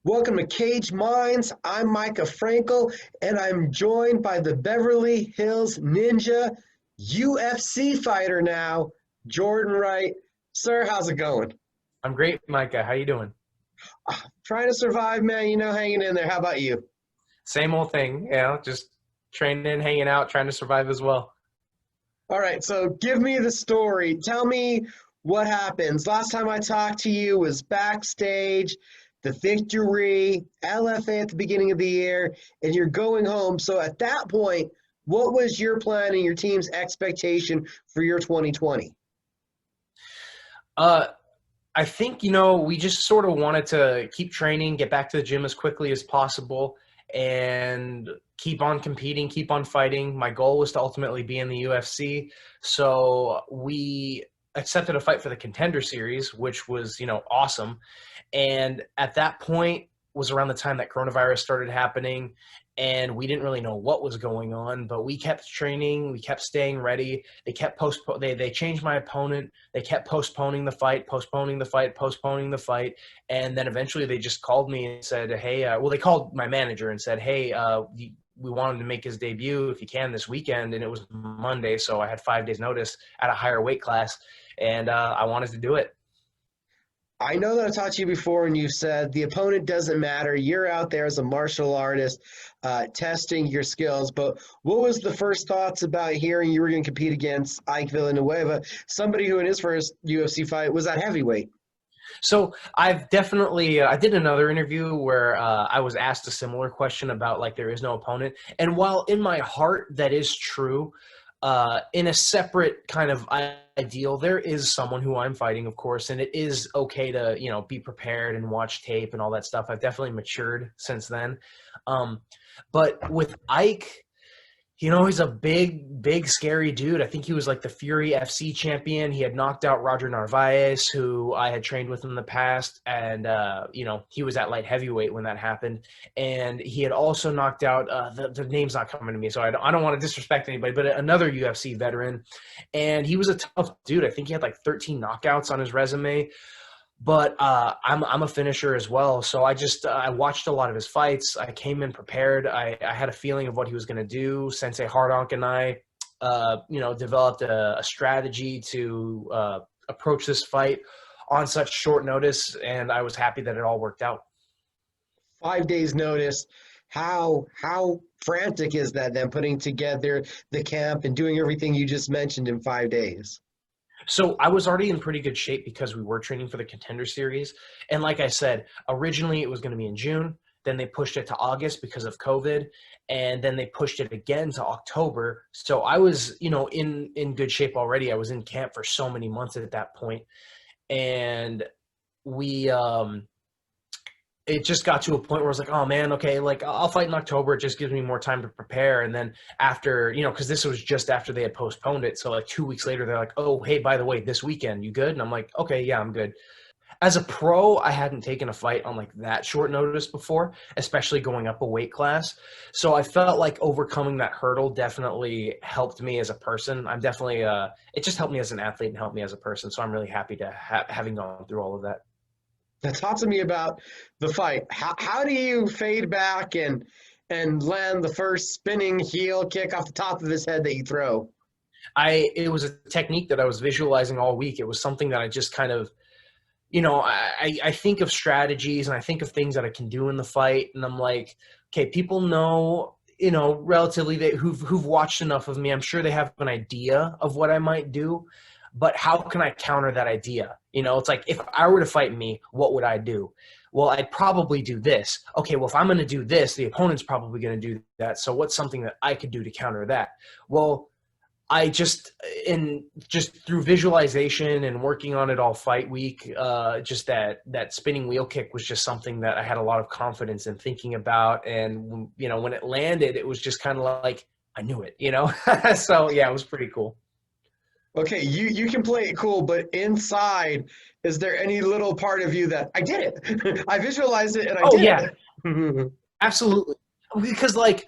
Welcome to Cage Minds. I'm Micah Frankel, and I'm joined by the Beverly Hills Ninja UFC fighter now, Jordan Wright. Sir, how's it going? I'm great, Micah. How you doing? Trying to survive, man. Hanging in there. How about you? Same old thing, just training, hanging out, trying to survive as well. All right, so give me the story. Tell me what happens. Last time I talked to you was backstage, the victory, LFA at the beginning of the year, and you're going home. So at that point, what was your plan and your team's expectation for your 2020? Uh, I think, we just sort of wanted to keep training, get back to the gym as quickly as possible, and keep on competing, keep on fighting. My goal was to ultimately be in the UFC. So we accepted a fight for the Contender Series, which was, awesome. And at that point was around the time that coronavirus started happening, and we didn't really know what was going on, but we kept training, we kept staying ready. They kept they changed my opponent. They kept postponing the fight, postponing the fight, postponing the fight. And then eventually they just called me and said, hey, they called my manager and said, hey, we want him to make his debut if he can this weekend. And it was Monday, so I had 5 days notice at a higher weight class, and I wanted to do it. I know that I taught you before, and you said the opponent doesn't matter. You're out there as a martial artist testing your skills. But what was the first thoughts about hearing you were going to compete against Ike Villanueva, somebody who in his first UFC fight was at heavyweight? So I've definitely I did another interview where I was asked a similar question about like there is no opponent. And while in my heart that is true, in a separate kind of ideal, there is someone who I'm fighting, of course, and it is okay to, be prepared and watch tape and all that stuff. I've definitely matured since then. But with Ike, he's a big, scary dude. I think he was like the Fury FC champion. He had knocked out Roger Narvaez, who I had trained with in the past. And, he was at light heavyweight when that happened. And he had also knocked out, the name's not coming to me, so I don't want to disrespect anybody, but another UFC veteran. And he was a tough dude. I think he had like 13 knockouts on his resume. But I'm a finisher as well, so I watched a lot of his fights. I came in prepared. I had a feeling of what he was going to do. Sensei Hardonk and I, developed a strategy to approach this fight on such short notice, and I was happy that it all worked out. 5 days notice. How frantic is that then, putting together the camp and doing everything you just mentioned in 5 days? So I was already in pretty good shape because we were training for the Contender Series. And like I said, originally it was going to be in June. Then they pushed it to August because of COVID. And then they pushed it again to October. So I was, in good shape already. I was in camp for so many months at that point. And we it just got to a point where I was like, oh man, okay, like I'll fight in October. It just gives me more time to prepare. And then after, because this was just after they had postponed it. So like 2 weeks later, they're like, oh, hey, by the way, this weekend, you good? And I'm like, okay, yeah, I'm good. As a pro, I hadn't taken a fight on like that short notice before, especially going up a weight class. So I felt like overcoming that hurdle definitely helped me as a person. I'm definitely, it just helped me as an athlete and helped me as a person. So I'm really happy to having gone through all of that. Now, talk to me about the fight. How do you fade back and land the first spinning heel kick off the top of his head that you throw? It was a technique that I was visualizing all week. It was something that I just kind of, I think of strategies and I think of things that I can do in the fight. And I'm like, okay, people know, relatively who've watched enough of me. I'm sure they have an idea of what I might do. But how can I counter that idea? It's like, if I were to fight me, what would I do? Well, I'd probably do this. Okay, well, if I'm going to do this, the opponent's probably going to do that. So what's something that I could do to counter that? Well, I just through visualization and working on it all fight week, just that spinning wheel kick was just something that I had a lot of confidence in thinking about. And, when it landed, it was just kind of like, I knew it, So, yeah, it was pretty cool. Okay, you can play it cool, but inside, is there any little part of you that I did it? I visualized it and I Oh, did yeah, it. absolutely. Because I'm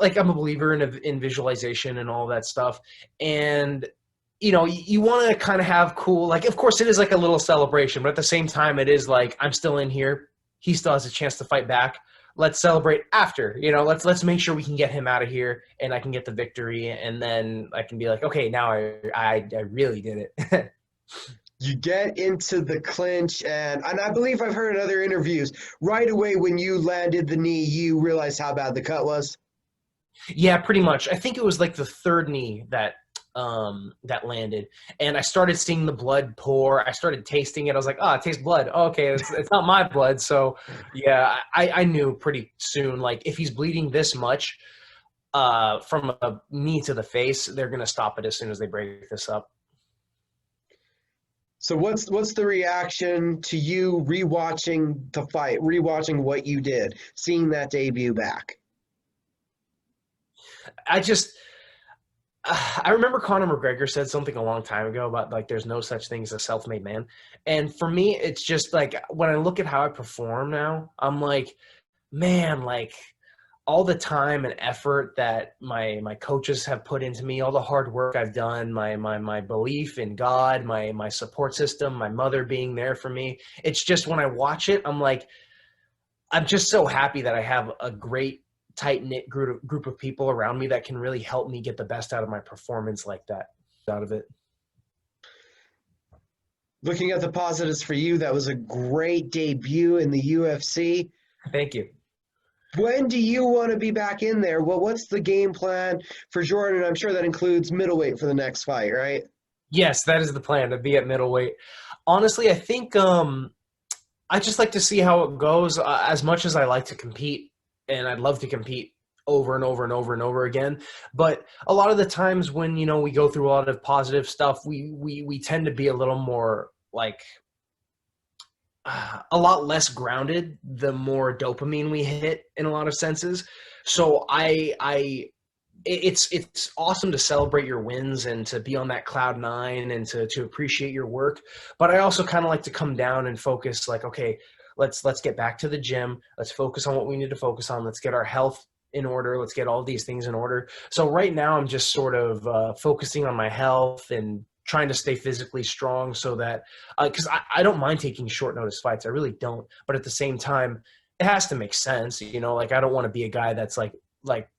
a believer in visualization and all that stuff. And you want to kind of have cool, like, of course it is like a little celebration, but at the same time, it is like, I'm still in here. He still has a chance to fight back. Let's celebrate after, let's make sure we can get him out of here and I can get the victory. And then I can be like, okay, now I really did it. You get into the clinch, and I believe I've heard in other interviews, right away when you landed the knee, you realized how bad the cut was. Yeah, pretty much. I think it was like the third knee that landed, and I started seeing the blood pour. I started tasting it. I was like, oh, it tastes blood. Oh, okay, it's not my blood. So yeah, I knew pretty soon, like, if he's bleeding this much from a knee to the face, they're gonna stop it as soon as they break this up. So what's the reaction to you rewatching the fight, rewatching what you did, seeing that debut back? I just I remember Conor McGregor said something a long time ago about, like, there's no such thing as a self-made man. And for me, it's just like, when I look at how I perform now, I'm like, man, like, all the time and effort that my coaches have put into me, all the hard work I've done, my belief in God, my support system, my mother being there for me. It's just, when I watch it, I'm like, I'm just so happy that I have a great tight-knit group of people around me that can really help me get the best out of my performance like that, out of it. Looking at the positives for you, that was a great debut in the UFC. Thank you. When do you want to be back in there? Well, what's the game plan for Jordan? I'm sure that includes middleweight for the next fight, right? Yes, that is the plan, to be at middleweight. Honestly, I think I just like to see how it goes. As much as I like to compete, and I'd love to compete over and over and over and over again, but a lot of the times when we go through a lot of positive stuff, we tend to be a little more, like, a lot less grounded the more dopamine we hit, in a lot of senses. So it's awesome to celebrate your wins and to be on that cloud nine and to appreciate your work. But I also kind of like to come down and focus, like, okay, let's get back to the gym. Let's focus on what we need to focus on. Let's get our health in order. Let's get all these things in order. So right now I'm just sort of focusing on my health and trying to stay physically strong, so that because I don't mind taking short notice fights. I really don't. But at the same time, it has to make sense. Like, I don't want to be a guy that's like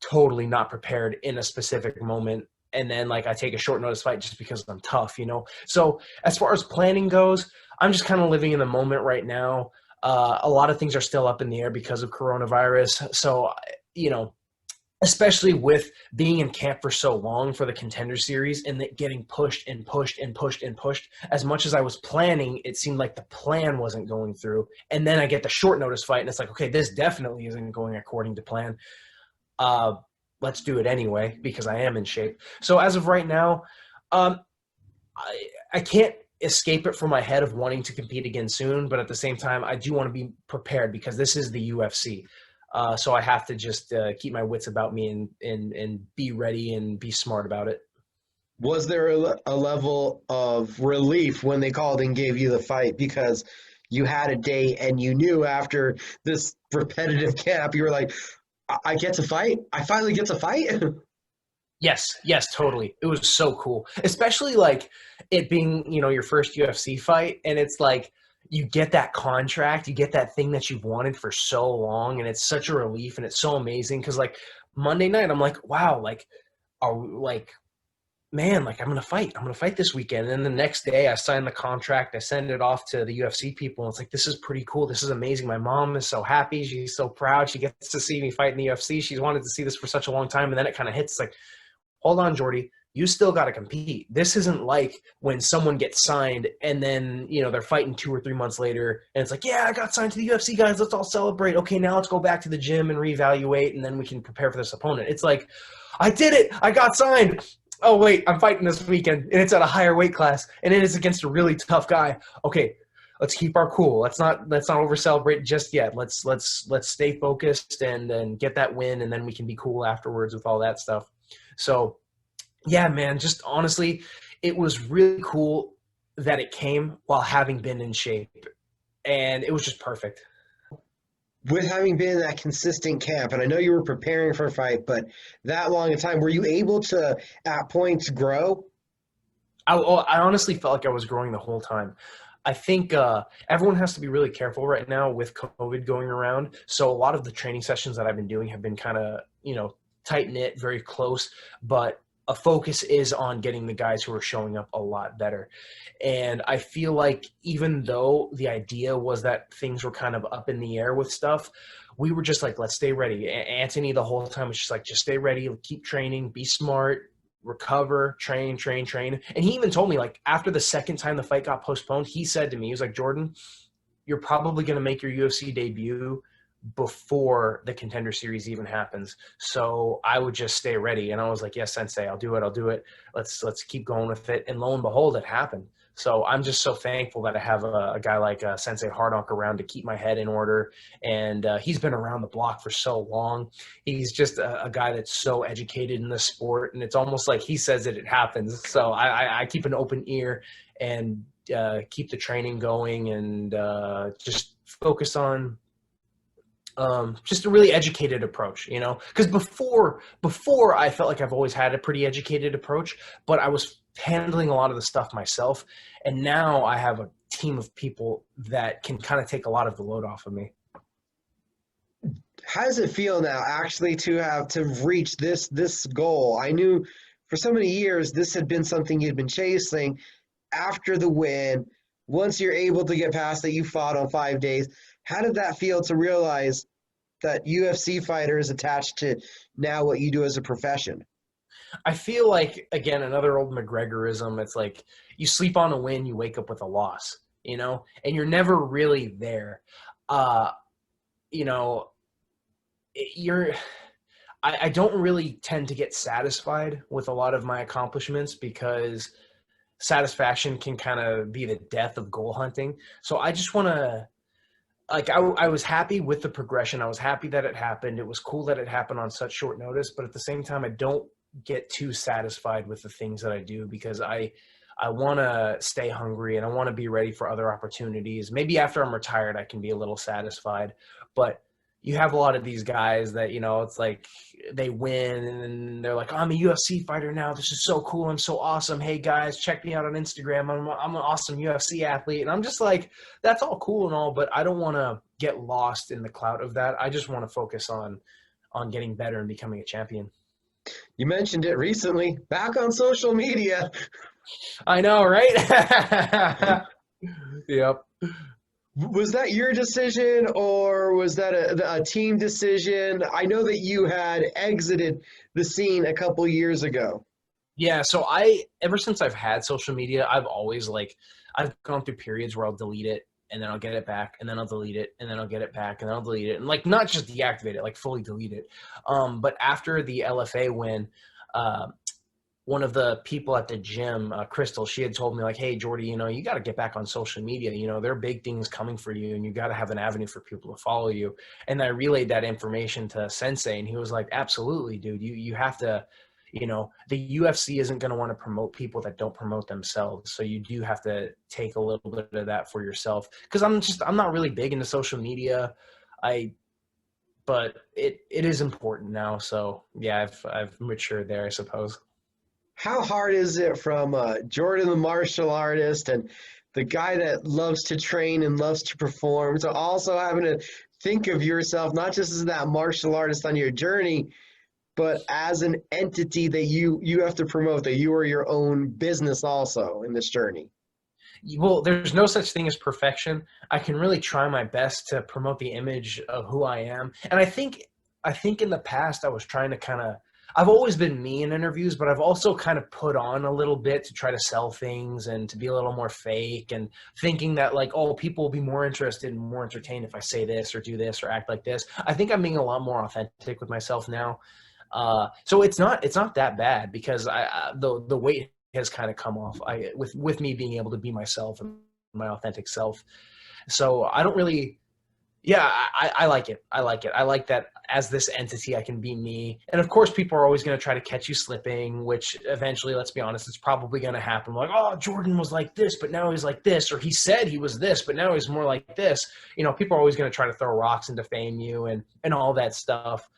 totally not prepared in a specific moment, and then, like, I take a short notice fight just because I'm tough. So as far as planning goes, I'm just kind of living in the moment right now. A lot of things are still up in the air because of coronavirus. So, especially with being in camp for so long for the Contender Series and getting pushed and pushed and pushed and pushed, as much as I was planning, it seemed like the plan wasn't going through. And then I get the short notice fight, and it's like, okay, this definitely isn't going according to plan. Let's do it anyway, because I am in shape. So as of right now, I can't escape it from my head of wanting to compete again soon, but at the same time, I do want to be prepared because this is the UFC. So I have to just keep my wits about me and be ready and be smart about it. Was there a level of relief when they called and gave you the fight because you had a date and you knew after this repetitive camp, you were like, I get to fight? I finally get to fight? Yes, totally. It was so cool, especially like it being, your first UFC fight, and it's like you get that contract, you get that thing that you've wanted for so long, and it's such a relief, and it's so amazing because, like, Monday night, I'm like, wow, like, man, like, I'm gonna fight this weekend. And then the next day, I sign the contract, I send it off to the UFC people, and it's like, this is pretty cool, this is amazing. My mom is so happy, she's so proud, she gets to see me fight in the UFC. She's wanted to see this for such a long time, and then it kind of hits, like, hold on, Jordy, you still got to compete. This isn't like when someone gets signed and then, they're fighting 2 or 3 months later and it's like, yeah, I got signed to the UFC, guys. Let's all celebrate. Okay, now let's go back to the gym and reevaluate, and then we can prepare for this opponent. It's like, I did it. I got signed. Oh, wait, I'm fighting this weekend, and it's at a higher weight class, and it is against a really tough guy. Okay, let's keep our cool. Let's not over celebrate just yet. Let's stay focused and get that win, and then we can be cool afterwards with all that stuff. So, yeah, man, just honestly, it was really cool that it came while having been in shape, and it was just perfect. With having been in that consistent camp, and I know you were preparing for a fight, but that long a time, were you able to, at points, grow? I honestly felt like I was growing the whole time. I think everyone has to be really careful right now with COVID going around. So a lot of the training sessions that I've been doing have been kind of, tight knit, very close, but a focus is on getting the guys who are showing up a lot better. And I feel like even though the idea was that things were kind of up in the air with stuff, we were just like, let's stay ready. Anthony the whole time was just like, just stay ready, keep training, be smart, recover, train, train, train. And he even told me, like, after the second time the fight got postponed, he said to me, he was like, Jordan, you're probably going to make your UFC debut before the Contender Series even happens. So I would just stay ready. And I was like, yes, Sensei, I'll do it. I'll do it. Let's keep going with it. And lo and behold, it happened. So I'm just so thankful that I have a guy like Sensei Hardonk around to keep my head in order. And he's been around the block for so long. He's just a guy that's so educated in the sport. And it's almost like he says it happens. So I keep an open ear and keep the training going and just focus on just a really educated approach, because before I felt like I've always had a pretty educated approach, but I was handling a lot of the stuff myself. And now I have a team of people that can kind of take a lot of the load off of me. How does it feel now actually to reach this goal? I knew for so many years this had been something you'd been chasing. After the win, once you're able to get past that, you fought on 5 days. How did that feel to realize that UFC fighter is attached to now what you do as a profession? I feel like, again, another old McGregorism. It's like you sleep on a win, you wake up with a loss, and you're never really there. I don't really tend to get satisfied with a lot of my accomplishments because satisfaction can kind of be the death of goal hunting. So I just want to, I was happy with the progression. I was happy that it happened. It was cool that it happened on such short notice, but at the same time, I don't get too satisfied with the things that I do because I want to stay hungry and I want to be ready for other opportunities. Maybe after I'm retired, I can be a little satisfied, but you have a lot of these guys that, it's like they win and they're like, oh, I'm a UFC fighter now. This is so cool. I'm so awesome. Hey guys, check me out on Instagram. I'm an awesome UFC athlete. And I'm just like, that's all cool and all, but I don't want to get lost in the clout of that. I just want to focus on getting better and becoming a champion. You mentioned it recently, back on social media. I know, right? Yep. Was that your decision or was that a team decision? I know that you had exited the scene a couple years ago. Yeah, so ever since I've had social media, I've always I've gone through periods where I'll delete it and then I'll get it back and then I'll delete it and then I'll get it back and then I'll delete it and not just deactivate it, fully delete it. But after the LFA win, one of the people at the gym, Crystal, she had told me hey, Jordy, you got to get back on social media. There are big things coming for you and you got to have an avenue for people to follow you. And I relayed that information to Sensei and he was like, absolutely, dude, you have to, the UFC isn't going to want to promote people that don't promote themselves. So you do have to take a little bit of that for yourself. Cause I'm not really big into social media. But it is important now. So yeah, I've matured there, I suppose. How hard is it from Jordan, the martial artist, and the guy that loves to train and loves to perform, to also having to think of yourself not just as that martial artist on your journey, but as an entity that you have to promote, that you are your own business also in this journey? Well, there's no such thing as perfection. I can really try my best to promote the image of who I am. And I think in the past I was trying to I've always been me in interviews, but I've also kind of put on a little bit to try to sell things and to be a little more fake and thinking that people will be more interested and more entertained if I say this or do this or act like this. I think I'm being a lot more authentic with myself now. So it's not that bad because the weight has kind of come off with me being able to be myself and my authentic self. So I don't really, yeah, I like it. I like it. I like that as this entity, I can be me. And of course, people are always going to try to catch you slipping, which eventually, let's be honest, it's probably going to happen. Oh, Jordan was like this, but now he's like this, or he said he was this, but now he's more like this. People are always going to try to throw rocks and defame you and all that stuff.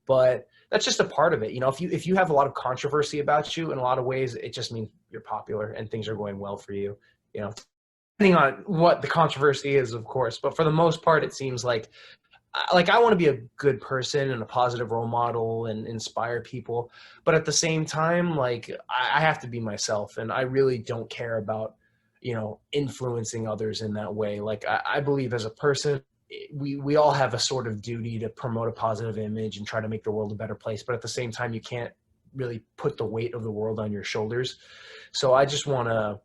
But that's just a part of it. If you have a lot of controversy about you in a lot of ways, it just means you're popular and things are going well for you. Depending on what the controversy is, of course, but for the most part, it seems like I want to be a good person and a positive role model and inspire people. But at the same time, like I have to be myself, and I really don't care about, influencing others in that way. Like I believe as a person, we all have a sort of duty to promote a positive image and try to make the world a better place. But at the same time, you can't really put the weight of the world on your shoulders. So I just want to,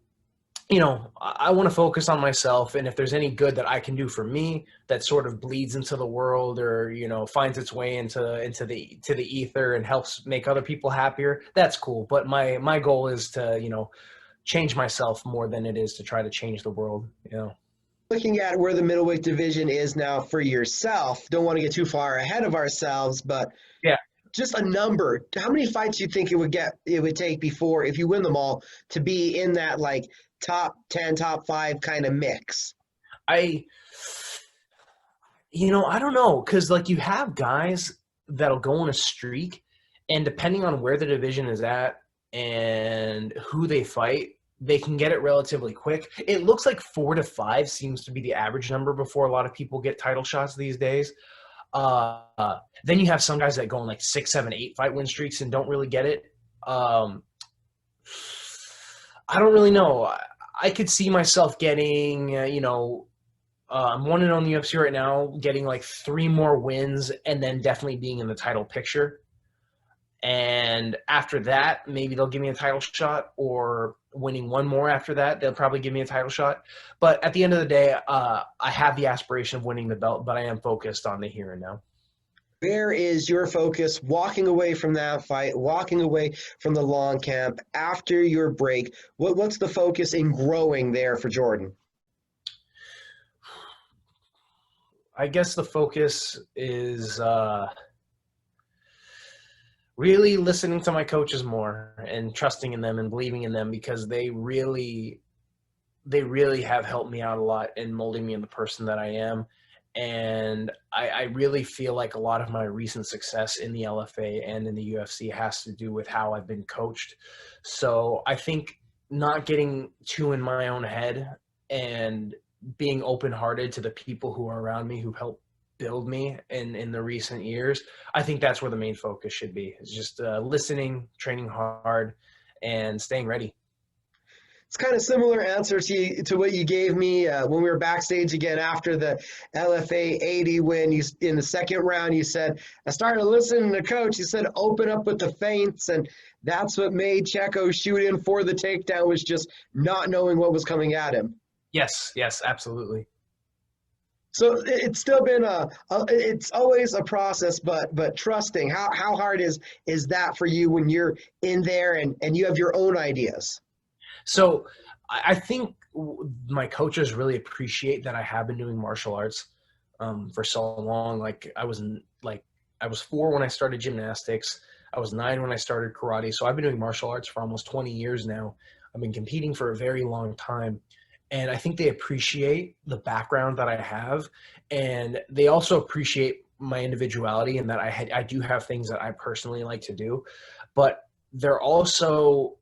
I want to focus on myself, and if there's any good that I can do for me that sort of bleeds into the world or, finds its way into the ether and helps make other people happier, that's cool. But my goal is to, change myself more than it is to try to change the world, Looking at where the middleweight division is now for yourself, don't want to get too far ahead of ourselves, but Yeah. just a number. How many fights do you think it would take before, if you win them all, to be in that like top 10, top 5 kind of mix? I don't know, because like you have guys that'll go on a streak, and depending on where the division is at and who they fight, they can get it relatively quick. It looks like 4 to 5 seems to be the average number before a lot of people get title shots these days. Then you have some guys that go on like 6, 7, 8 fight win streaks and don't really get it. I don't really know. I could see myself getting, I'm 1-0 in the UFC right now, getting like 3 more wins and then definitely being in the title picture. And after that, maybe they'll give me a title shot, or winning 1 more after that, they'll probably give me a title shot. But at the end of the day, I have the aspiration of winning the belt, but I am focused on the here and now. Where is your focus walking away from that fight, walking away from the long camp after your break? What's the focus in growing there for Jordan? I guess the focus is really listening to my coaches more and trusting in them and believing in them, because they really have helped me out a lot in molding me in the person that I am. And I really feel like a lot of my recent success in the LFA and in the UFC has to do with how I've been coached. So I think not getting too in my own head and being open-hearted to the people who are around me, who help build me in the recent years, I think that's where the main focus should be. It's just listening, training hard, and staying ready. It's kind of similar answer to what you gave me when we were backstage again after the LFA 80 win. You, in the second round, you said, I started listening to coach. He said, open up with the feints. And that's what made Checo shoot in for the takedown, was just not knowing what was coming at him. Yes, absolutely. So it's still been it's always a process, but trusting. How hard is that for you when you're in there and you have your own ideas? So I think my coaches really appreciate that I have been doing martial arts for so long. Like I was 4 when I started gymnastics. I was 9 when I started karate. So I've been doing martial arts for almost 20 years now. I've been competing for a very long time. And I think they appreciate the background that I have. And they also appreciate my individuality, and that I do have things that I personally like to do. But they're also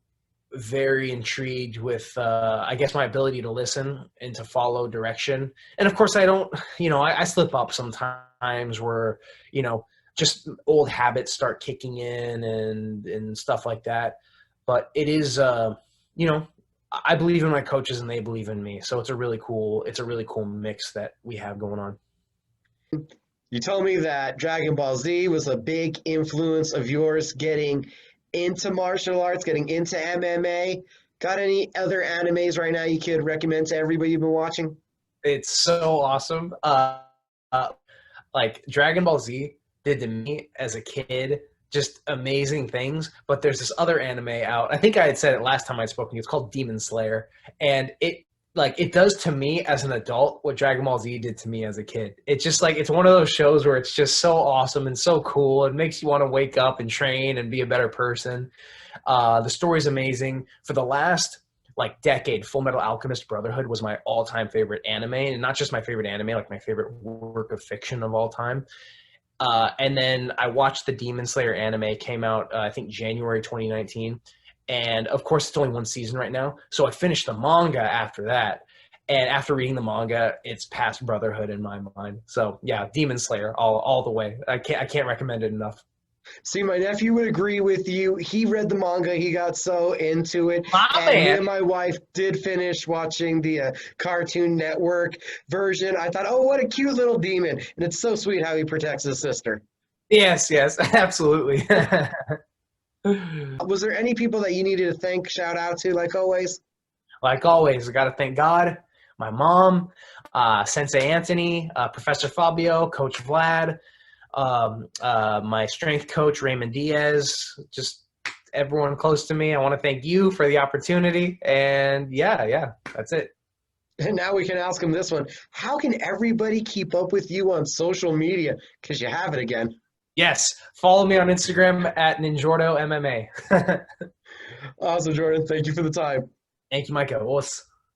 very intrigued with, I guess, my ability to listen and to follow direction. And of course, I don't, I slip up sometimes where, just old habits start kicking in and stuff like that. But it is, I believe in my coaches and they believe in me. So it's a really cool mix that we have going on. You told me that Dragon Ball Z was a big influence of yours getting into martial arts, getting into MMA. Got any other animes right now you could recommend to everybody you've been watching? It's so awesome. Like Dragon Ball Z did to me as a kid just amazing things. But there's this other anime out. I think I had said it last time I'd spoken. It's called Demon Slayer, and it does to me as an adult what Dragon Ball Z did to me as a kid. It's just like, it's one of those shows where it's just so awesome and so cool. It makes you want to wake up and train and be a better person. The story's amazing. For the last decade, Full Metal Alchemist Brotherhood was my all-time favorite anime, and not just my favorite anime, like my favorite work of fiction of all time. And then I watched the Demon Slayer anime, came out, I think, January 2019. And of course, it's only one season right now. So I finished the manga after that. And after reading the manga, it's past Brotherhood in my mind. So yeah, Demon Slayer all the way. I can't recommend it enough. See, my nephew would agree with you. He read the manga. He got so into it. My And me man. and my wife did finish watching the Cartoon Network version. I thought, oh, what a cute little demon. And it's so sweet how he protects his sister. Yes, absolutely. Was there any people that you needed to thank, shout out to, like always? Like always, I got to thank God, my mom, Sensei Anthony, Professor Fabio, Coach Vlad, my strength coach, Raymond Diaz, just everyone close to me. I want to thank you for the opportunity. And yeah, that's it. And now we can ask him this one. How can everybody keep up with you on social media? Because you have it again. Yes, follow me on Instagram at Ninjordo MMA. Awesome, Jordan. Thank you for the time. Thank you, Micah.